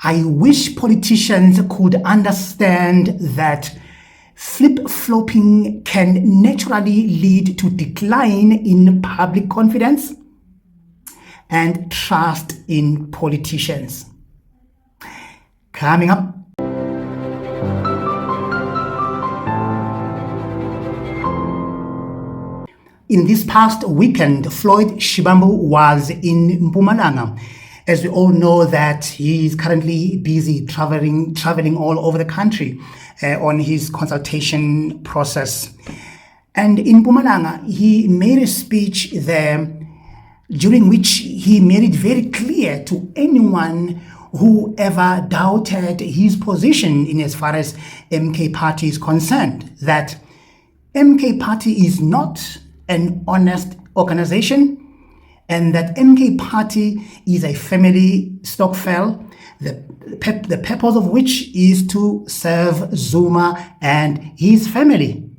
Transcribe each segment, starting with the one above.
I wish politicians could understand that flip-flopping can naturally lead to decline in public confidence and trust in politicians. Coming up. In this past weekend, Floyd Shivambu was in Mpumalanga. As we all know that he is currently busy traveling all over the country on his consultation process. And in Mpumalanga, he made a speech there during which he made it very clear to anyone who ever doubted his position in as far as MK Party is concerned, that MK Party is not an honest organization, and that MK Party is a family stokvel, the purpose of which is to serve Zuma and his family.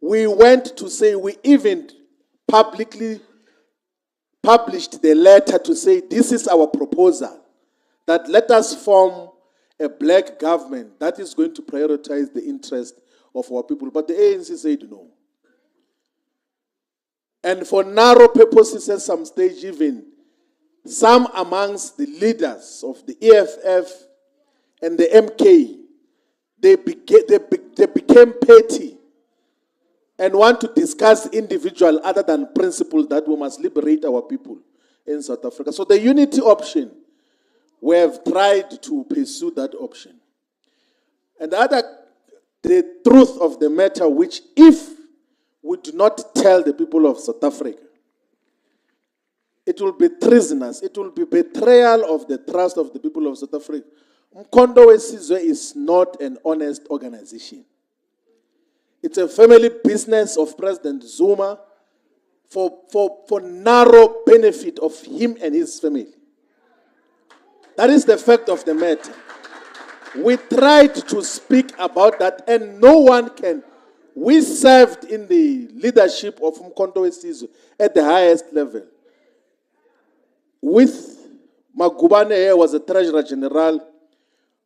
We went to say, we even publicly published the letter to say, this is our proposal, that let us form a black government that is going to prioritize the interest of our people. But the ANC said no. And for narrow purposes at some stage even, some amongst the leaders of the EFF and the MK, they became petty and want to discuss individual other than principle that we must liberate our people in South Africa. So the unity option, we have tried to pursue that option. And the truth of the matter, which if we do not tell the people of South Africa, it will be treasonous. It will be betrayal of the trust of the people of South Africa. uMkhonto weSizwe is not an honest organization. It's a family business of President Zuma for narrow benefit of him and his family. That is the fact of the matter. We tried to speak about that, and no one can. We served in the leadership of uMkhonto weSizwe at the highest level. With Magubane was a treasurer general.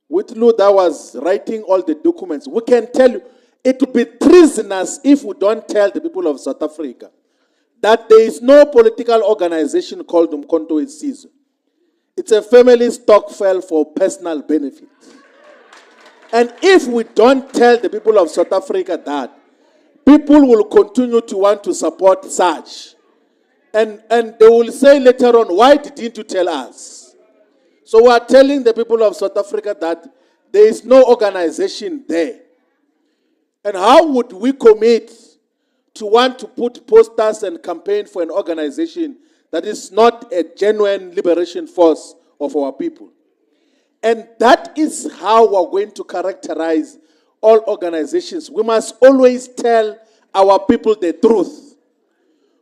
With Luda was writing all the documents. We can tell you, it will be treasonous if we don't tell the people of South Africa that there is no political organization called uMkhonto weSizwe. It's a family stokvel for personal benefit. And if we don't tell the people of South Africa that, people will continue to want to support such. And they will say later on, why didn't you tell us? So we are telling the people of South Africa that there is no organization there. And how would we commit to want to put posters and campaign for an organization that is not a genuine liberation force of our people? And that is how we're going to characterize all organizations. We must always tell our people the truth.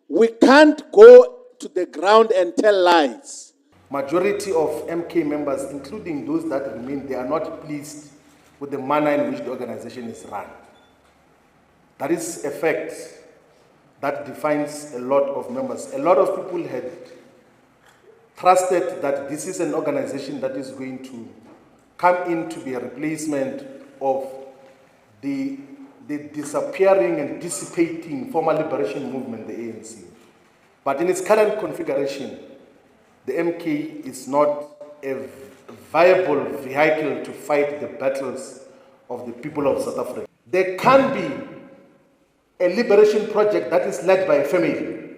We can't go to the ground and tell lies. Majority of MK members, including those that remain, they are not pleased with the manner in which the organization is run. That is a fact that defines a lot of members. A lot of people had trusted that this is an organization that is going to come in to be a replacement of the disappearing and dissipating former liberation movement, the ANC. But in its current configuration, the MK is not a viable vehicle to fight the battles of the people of South Africa. There can be a liberation project that is led by a family.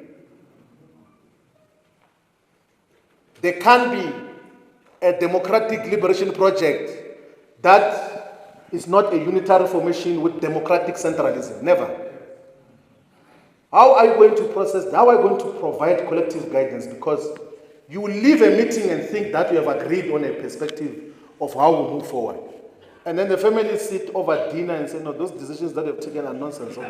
There can be a democratic liberation project that is not a unitary formation with democratic centralism. Never. How are you going to process that? How are you going to provide collective guidance? Because you will leave a meeting and think that you have agreed on a perspective of how we move forward. And then the family sit over dinner and say, no, those decisions that you've taken are nonsense. And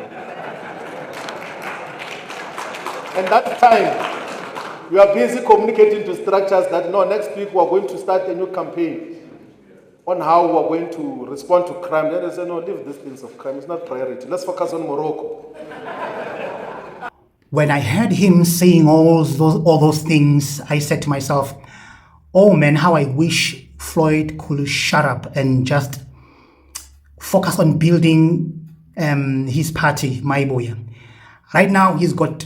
that time, we are busy communicating to structures that, no, next week we are going to start a new campaign on how we are going to respond to crime. Then they say, no, leave these things of crime. It's not priority. Let's focus on Morocco. When I heard him saying all those things, I said to myself, oh man, how I wish Floyd could shut up and just focus on building his party, Mayibuye. Right now, he's got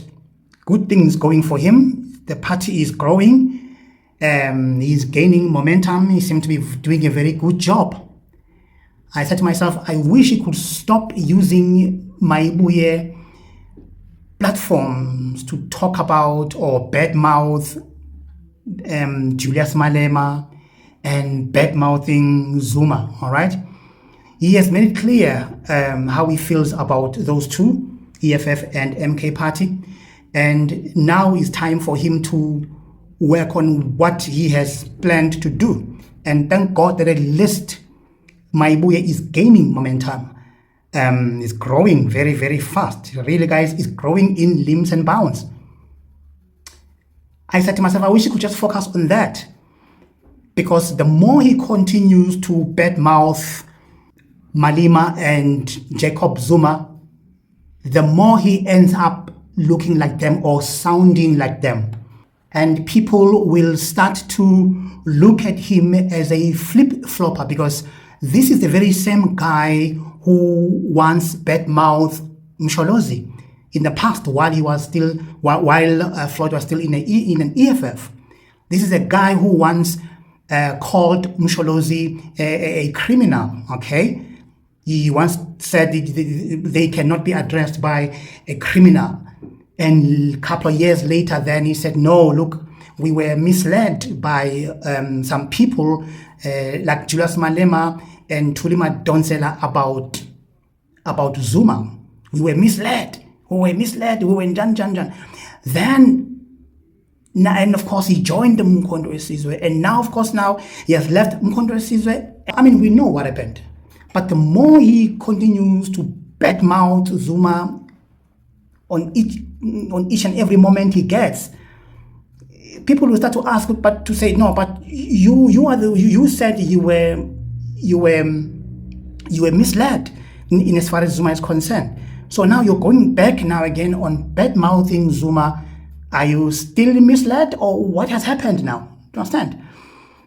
good things going for him. The party is growing. He's gaining momentum. He seems to be doing a very good job. I said to myself, I wish he could stop using Mayibuye platforms to talk about or badmouth Julius Malema and badmouthing Zuma, all right? He has made it clear how he feels about those two, EFF and MK party. And now it's time for him to work on what he has planned to do. And thank God that at least Mayibuye is gaining momentum. It's growing very, very fast. Really, guys, it's growing in leaps and bounds. I said to myself, I wish he could just focus on that. Because the more he continues to badmouth Malema and Jacob Zuma, the more he ends up looking like them or sounding like them. And people will start to look at him as a flip-flopper, because this is the very same guy who once badmouthed Msholozi in the past while Floyd was still in an EFF. This is a guy who once called Msholozi a criminal, okay? He once said they cannot be addressed by a criminal. And a couple of years later, then he said, no, look, we were misled by some people like Julius Malema and Thulima Donsela about Zuma. We were misled. We were in Jan. Then, and of course, he joined the uMkhonto weSizwe. And now, of course, he has left uMkhonto weSizwe. I mean, we know what happened. But the more he continues to badmouth Zuma on each and every moment he gets, people will start to ask, but to say, no, but you said you were misled in as far as Zuma is concerned. So now you're going back now again on bad-mouthing Zuma. Are you still misled, or what has happened now? Do you understand?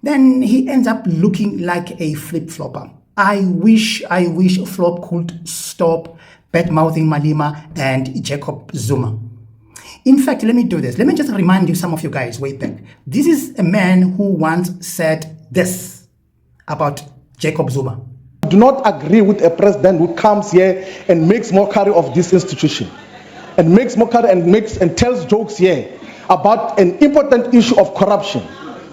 Then he ends up looking like a flip-flopper. I wish Flop could stop bad-mouthing Malema and Jacob Zuma. In fact, let me do this. Let me just remind you, some of you guys, way back. This is a man who once said this about Jacob Zuma. I do not agree with a president who comes here and makes mockery of this institution, and makes mockery and tells jokes here about an important issue of corruption.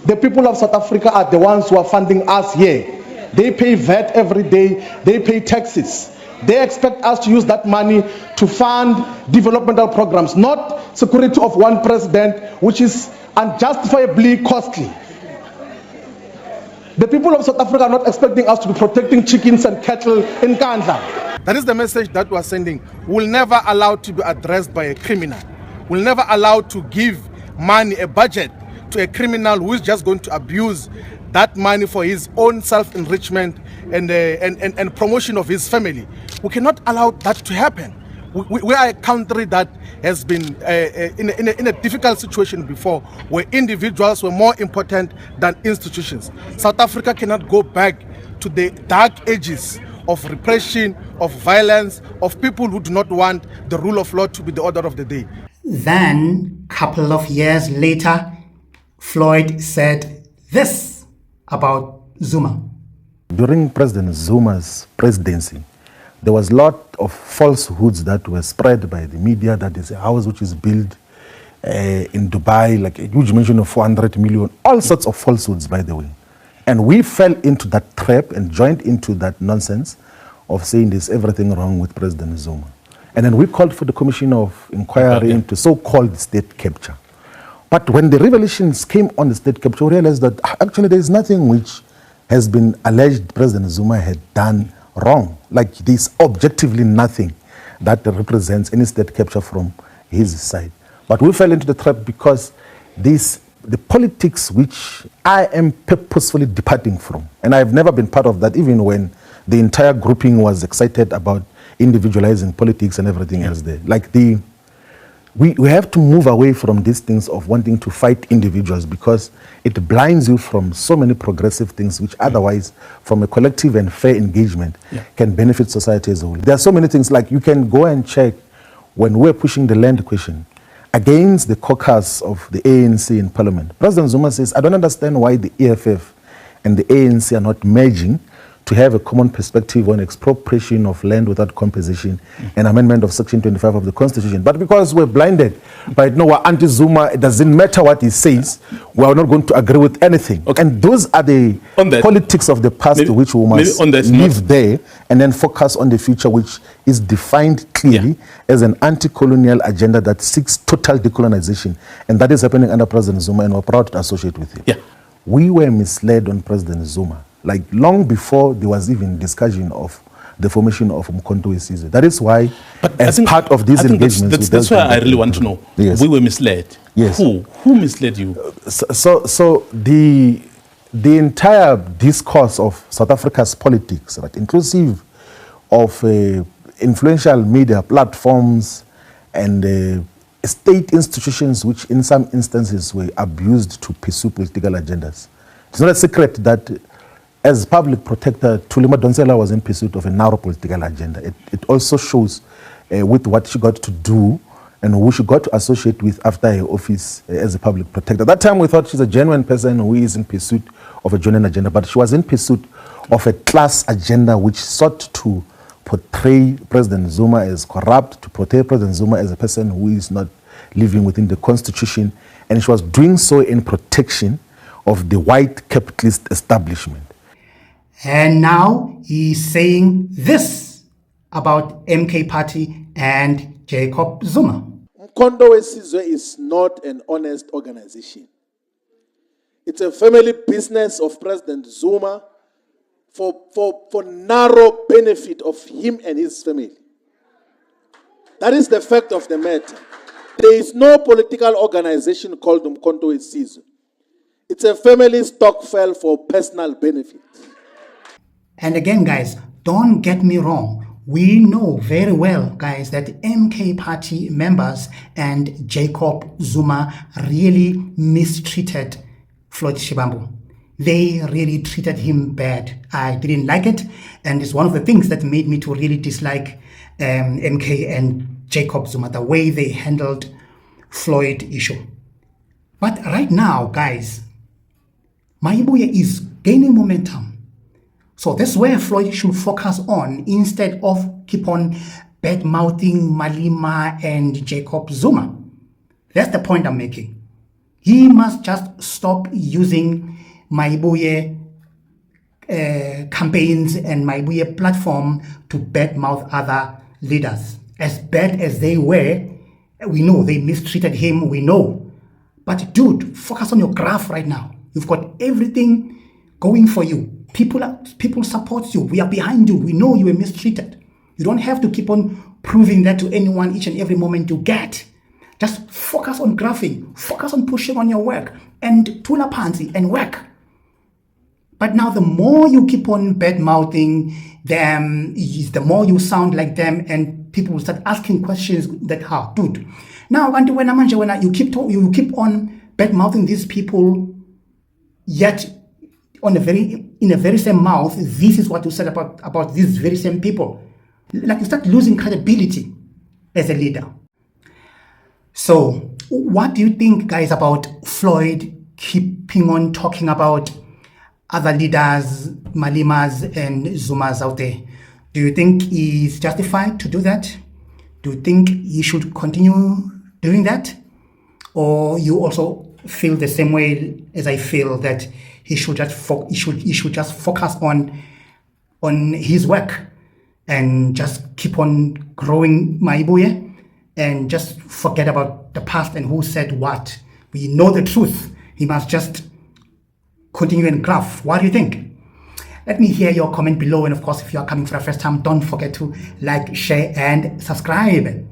The people of South Africa are the ones who are funding us here. They pay VAT every day, they pay taxes. They expect us to use that money to fund developmental programs, not security of one president, which is unjustifiably costly. The people of South Africa are not expecting us to be protecting chickens and cattle in Kandla. That is the message that we are sending. We'll never allow to be addressed by a criminal. We'll never allow to give money, a budget, to a criminal who is just going to abuse that money for his own self-enrichment and promotion of his family. We cannot allow that to happen. We are a country that has been in a difficult situation before, where individuals were more important than institutions. South Africa cannot go back to the dark ages of repression, of violence, of people who do not want the rule of law to be the order of the day. Then, a couple of years later, Floyd said this about Zuma. During President Zuma's presidency, there was a lot of falsehoods that were spread by the media, that is a house which is built in Dubai, like a huge mention of 400 million, all sorts of falsehoods, by the way. And we fell into that trap and joined into that nonsense of saying there's everything wrong with President Zuma. And then we called for the commission of inquiry into so-called state capture. But when the revelations came on the state capture, we realized that actually there is nothing which has been alleged President Zuma had done wrong. Like there's objectively nothing that represents any state capture from his side. But we fell into the trap because the politics which I am purposefully departing from, and I've never been part of that, even when the entire grouping was excited about individualizing politics and everything else there. Like the we have to move away from these things of wanting to fight individuals, because it blinds you from so many progressive things which otherwise, from a collective and fair engagement, can benefit society as a whole. There are so many things, like you can go and check when we're pushing the land question against the caucus of the ANC in Parliament. President Zuma says, I don't understand why the EFF and the ANC are not merging to have a common perspective on expropriation of land without compensation and amendment of Section 25 of the Constitution. But because we're blinded by we're anti-Zuma, it doesn't matter what he says, we are not going to agree with anything. Okay. And those are the politics of the past, which we must live there and then focus on the future, which is defined clearly as an anti-colonial agenda that seeks total decolonization. And that is happening under President Zuma, and we're proud to associate with him. We were misled on President Zuma, like long before there was even discussion of the formation of uMkhonto weSizwe. That is why, as part of these engagements, that's why I really want to know. Yes. We were misled. Yes. Who misled you? So the entire discourse of South Africa's politics, right, inclusive of influential media platforms and state institutions, which in some instances were abused to pursue political agendas. It's not a secret that as public protector, Thuli Madonsela was in pursuit of a narrow political agenda. It also shows with what she got to do and who she got to associate with after her office as a public protector. At that time, we thought she's a genuine person who is in pursuit of a genuine agenda, but she was in pursuit of a class agenda which sought to portray President Zuma as corrupt, to portray President Zuma as a person who is not living within the Constitution, and she was doing so in protection of the white capitalist establishment. And now he's saying this about MK Party and Jacob Zuma. uMkhonto weSizwe is not an honest organization. It's a family business of President Zuma for narrow benefit of him and his family. That is the fact of the matter. There is no political organization called uMkhonto weSizwe. It's a family stokvel for personal benefit. And again, guys, don't get me wrong. We know very well, guys, that MK Party members and Jacob Zuma really mistreated Floyd Shivambu. They really treated him bad. I didn't like it, and it's one of the things that made me to really dislike MK and Jacob Zuma, the way they handled Floyd issue. But right now, guys, Mayibuye is gaining momentum. So that's where Floyd should focus on, instead of keep on bad-mouthing Malema and Jacob Zuma. That's the point I'm making. He must just stop using Mayibuye campaigns and Mayibuye platform to bad-mouth other leaders. As bad as they were, we know they mistreated him, we know. But dude, focus on your graph right now. You've got everything going for you. People support you. We are behind you. We know you were mistreated. You don't have to keep on proving that to anyone each and every moment you get. Just focus on graphing. Focus on pushing on your work. And tula pansi and work. But now the more you keep on bad-mouthing them, the more you sound like them, and people will start asking questions that, how, dude. Now, when you keep on bad-mouthing these people, yet in a very same mouth, this is what you said about these very same people. Like, you start losing credibility as a leader. So what do you think, guys, about Floyd keeping on talking about other leaders, Malemas and Zumas out there? Do you think he's justified to do that? Do you think he should continue doing that? Or you also feel the same way as I feel, that he should just focus on his work and just keep on growing Mayibuye and just forget about the past and who said what? We know the truth. He must just continue and graph. What do you think? Let me hear your comment below, and of course, if you are coming for the first time, don't forget to like, share and subscribe.